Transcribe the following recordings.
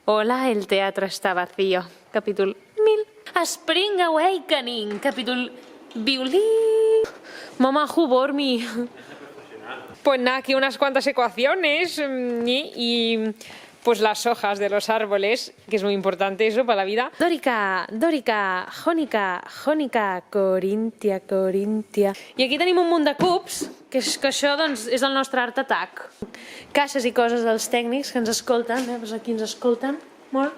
Hola, el teatro está vacío. Capítol 1000. Spring Awakening. Capítol violí. Mamá, who bore me? Pues nada, aquí unas cuantas ecuaciones y pues las hojas de los árboles, que es muy importante eso para la vida. Dòrica, jònica, coríntia. I aquí tenim un munt de cubs, que això doncs, és el nostre Art Attack. Caixes i coses dels tècnics que ens escolten, doncs aquí ens escolten molt.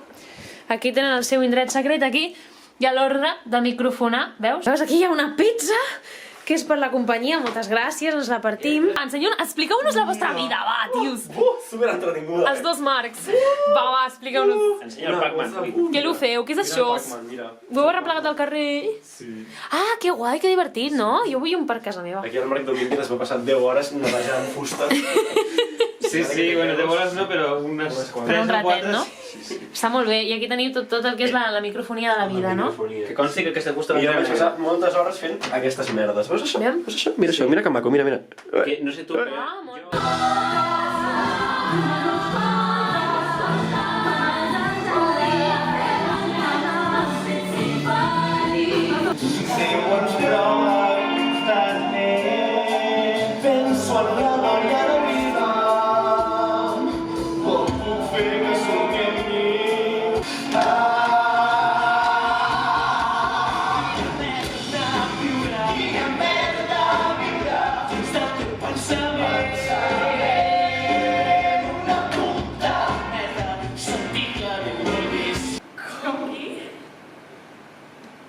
Aquí tenen el seu indret secret, aquí hi ha l'ordre de microfonar, veus? Veus, aquí hi ha una pizza, que és per la companyia, moltes gràcies, ens la partim. Expliqueu-nos la vostra vida, va, tios. Superentretinguda. Els dos Marcs. Va, expliqueu-nos. Ensenya el Pac-Man. Què lo feu? Què és això? Ho heu arreplegat al carrer? Sí. Ah, que guai, que divertit, no? Jo vull un per casa meva. Aquí al Marc Domínguez es va passar 10 hores netejant fusta. Sí, bueno, 10 hores no, però unes 3 o 4. Però un ratet, no? Està molt bé. I aquí teniu tot el que és la microfonia de la vida, no? Que consti que aquesta fusta... I jo vaig passar moltes hores fent aquestes merdes. Veus això? Aviam. Veus això? Mira això, mira que maco, mira. Que no sé tu, però... Ah, molt. Penso en la Maria de vida. Com puc fer que sóc en mi?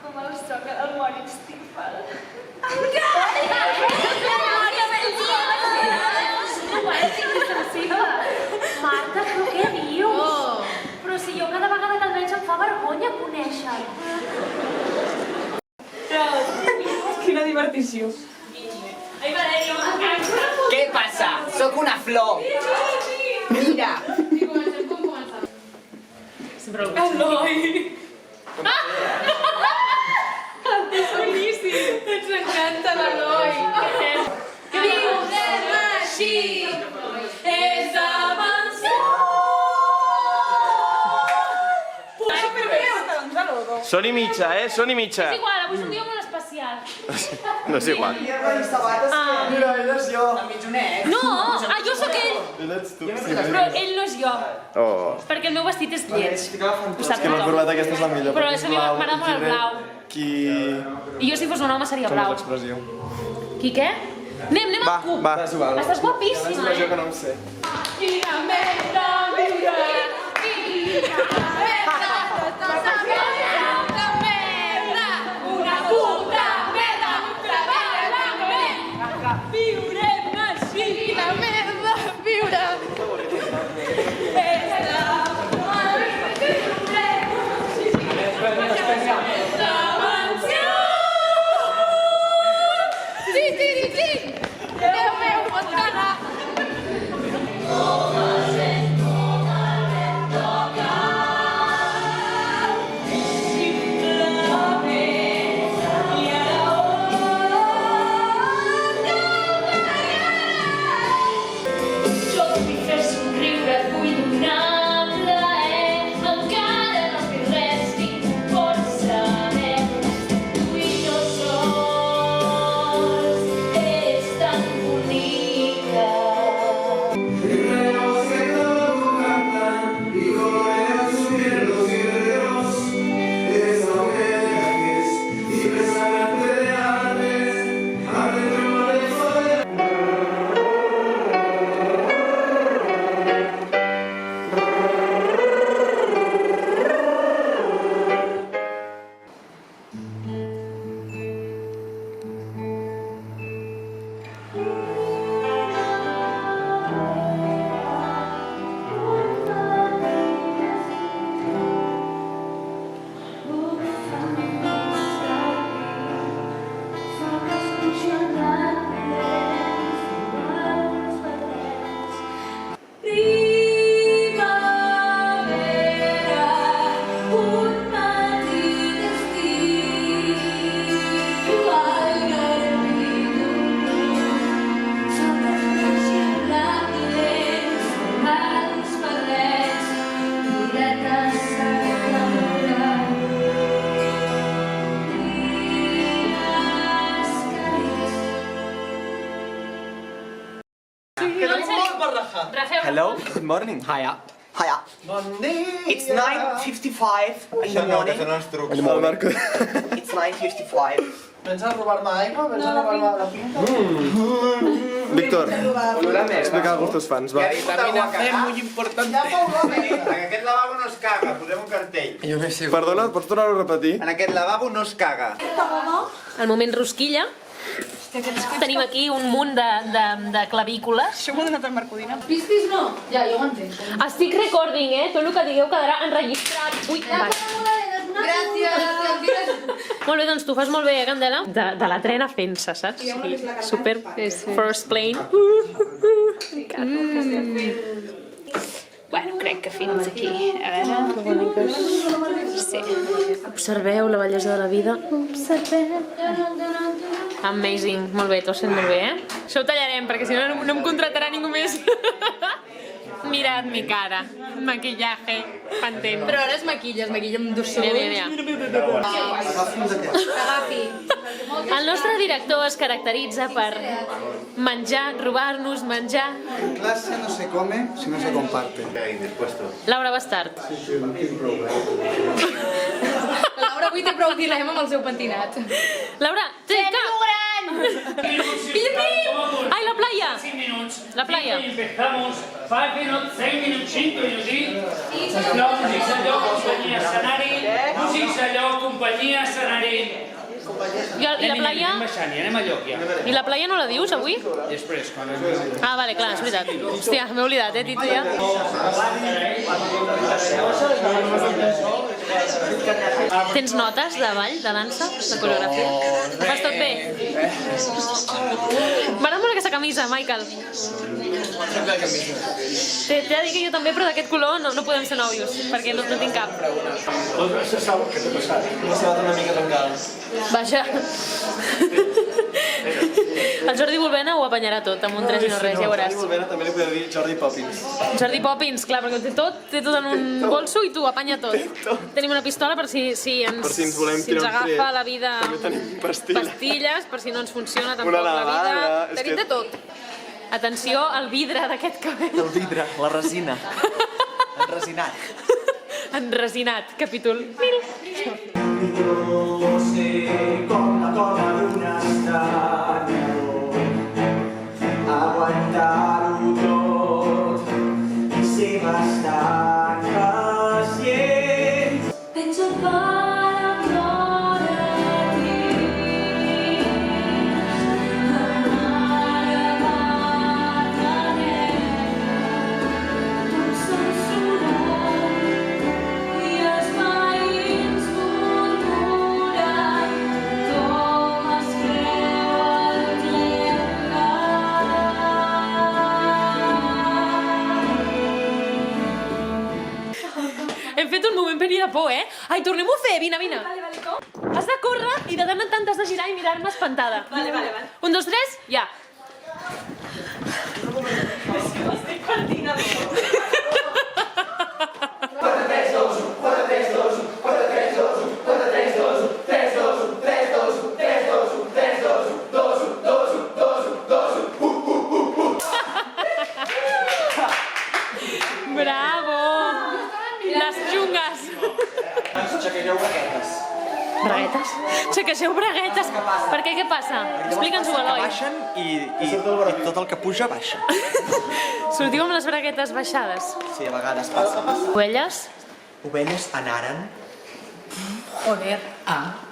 Com el soca del Moritz Stifel. Marta, però què dius? Però si jo cada vegada que el veig em fa vergonya conèixer-lo. Quina divertició. Què passa? Sóc una flor. Mira. Eloi! És boníssim. Ens encanta l'Eloi. Viurem així. És avançar. Són i mitja, són i mitja. És igual, avui és un dia molt especial. No és igual. Mira, eres jo. El mitjonet. No, jo sóc ell. Però ell no és jo. Oh. Perquè el meu vestit és lleig. Ho sap Que la tothom. corbata aquesta és la millor. Però perquè això és blau, m'agrada molt el qui ve- blau. Qui... I jo si fos un home seria Com és blau. l'expressió? Qui què? Anem al cub. Va, és igual. Estàs guapíssima, L'expressió que no em sé. Quina merda, viure. Quina merda. Una puta merda. Viurem així. Quina merda, viure. Sí! Déu meu, pot cagar! Good morning. Hiya. Hiya. Bon dia. It's 9:55 in the morning. els trucs. El Marco. It's 9:55. Penses robar-me aigua? Penses robar-me la pinta? Víctor, Olora més. explica alguns teus fans, va. Vitamina C muy importante. En aquest lavabo no es caga, posem un cartell. Jo què sé. Perdona, pots tornar-ho a repetir? En aquest lavabo no es caga. El moment rosquilla. Tenim aquí un munt de clavícules. Això m'ho ha donat el Marcodina. Pistis no? Ja, jo ho entenc. Estic recording, tot el que digueu quedarà enregistrat. Ui, va. Gràcies. Molt bé, doncs tu fas molt bé, Candela. De la trena fent-se, saps? Sí, super. First plane. Bueno, crec que fins aquí. A veure... Sí. Observeu la bellesa de la vida. Observeu. Amazing. Molt bé, t'ho sent molt bé, Això ho tallarem, perquè si no, no em contratarà ningú més. Mirad mi cara. Maquillaje. Pantene. Però ara es maquilla amb doçó. Mira. Agafi. El nostre director es caracteritza per menjar, robar-nos, menjar. En clase no se come si no se comparte. Laura Bastard. La Laura avui té prou dilema amb el seu pentinat. Laura, té Ai, la playa! 5 minuts. La playa. I empezamos. Fa que no 5 minuts, 5 minuts, sí? Sisplau, músics a lloc, companyia, escenari. Músics a lloc, companyia, escenari. I la playa? Anem baixant, i anem a lloc, ja. I la playa no la dius, avui? Després, quan... Ah, vale, clar, és veritat. Hòstia, m'he oblidat, Tito, ja. Tens notes de ball, de dansa, de coreografia? Ho fas tot bé? M'agrada molt aquesta camisa, Michael. T'he de dir que jo també, però d'aquest color no podem ser nòvios, perquè no tinc cap. Se sap què t'ha passat. M'ha estat una mica tancada. Vaja. El Jordi Bolbena ho apanyarà tot, amb un 3 i no res, ja ho veuràs. Jordi Bolbena també li podria dir Jordi Poppins. Jordi Poppins, clar, perquè té tot en un bolso i tu apanya tot. Tenim una pistola per si ens volem tirar un tret. agafa la vida També tenim pastilles. pastilles, per si no ens funciona tampoc Una la vida. lavada. és Tenim que- de tot. Atenció al vidre d'aquest cabell. El vidre, la resina. Enresinat. Enresinat, capítol 1000. Yo sé con la cola d'un estany aguantar-ho tot i ser bastant pacient. Penso para plora Hem fet un moment peri de por, Ai, tornem-ho a fer, vine. Has de córrer i de tant en tant has de girar i mirar-me espantada. Vale. 1, 2, 3, ja. Bravo! Les xungues! Xequegeu braguetes. Braguetes? Xequegeu braguetes! Per què? Què passa? Explica'ns-ho, Eloi. Baixen i tot el que puja baixa. Sortiu amb les braguetes baixades. Sí, a vegades passa. Ovelles? Ovelles anaren Joder.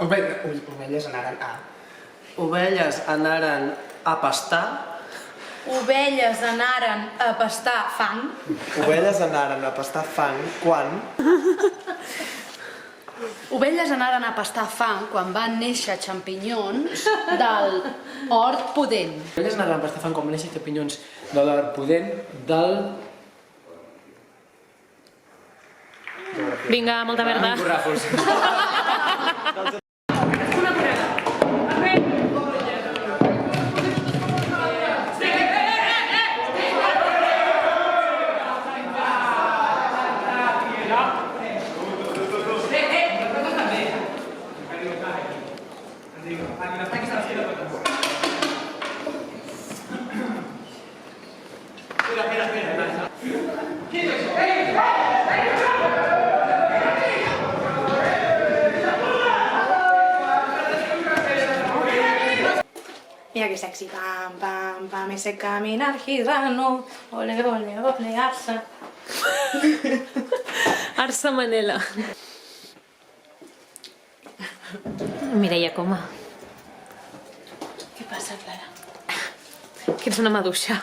Ovelles anaren a... Ovelles anaren a pastar. Ovelles anaren a pastar fang. Ovelles anaren a pastar fang quan... Ovelles anaren a pastar fang quan van néixer xampinyons del hort pudent. Ovelles anaren a pastar fan com néixer xampinyons de l'hort pudent del... Vinga, molta merda. Ràfols. mira que sexy. Pam, pam, pam, ese caminar gitano. Ole, ole, ole, arsa. Arsa Manela. Mireia Coma. Què passa, Clara? Que ets una maduixa.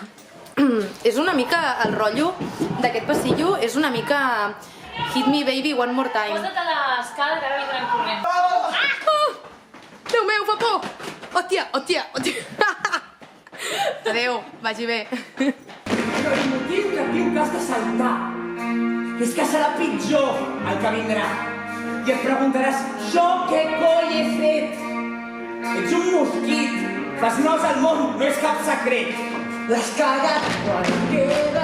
És una mica el rotllo d'aquest passillo, és una mica Hit me baby one more time. Posa't a l'escala que ara vindran corrent. Déu meu, fa por! Hòstia, hòstia, hòstia. Adéu, vagi bé. Però el motiu que diu que has de saltar és que serà pitjor el que vindrà. I et preguntaràs, jo què coi he fet? Ets un mosquit, fas nos al món, no és cap secret. L'has cagat quan queda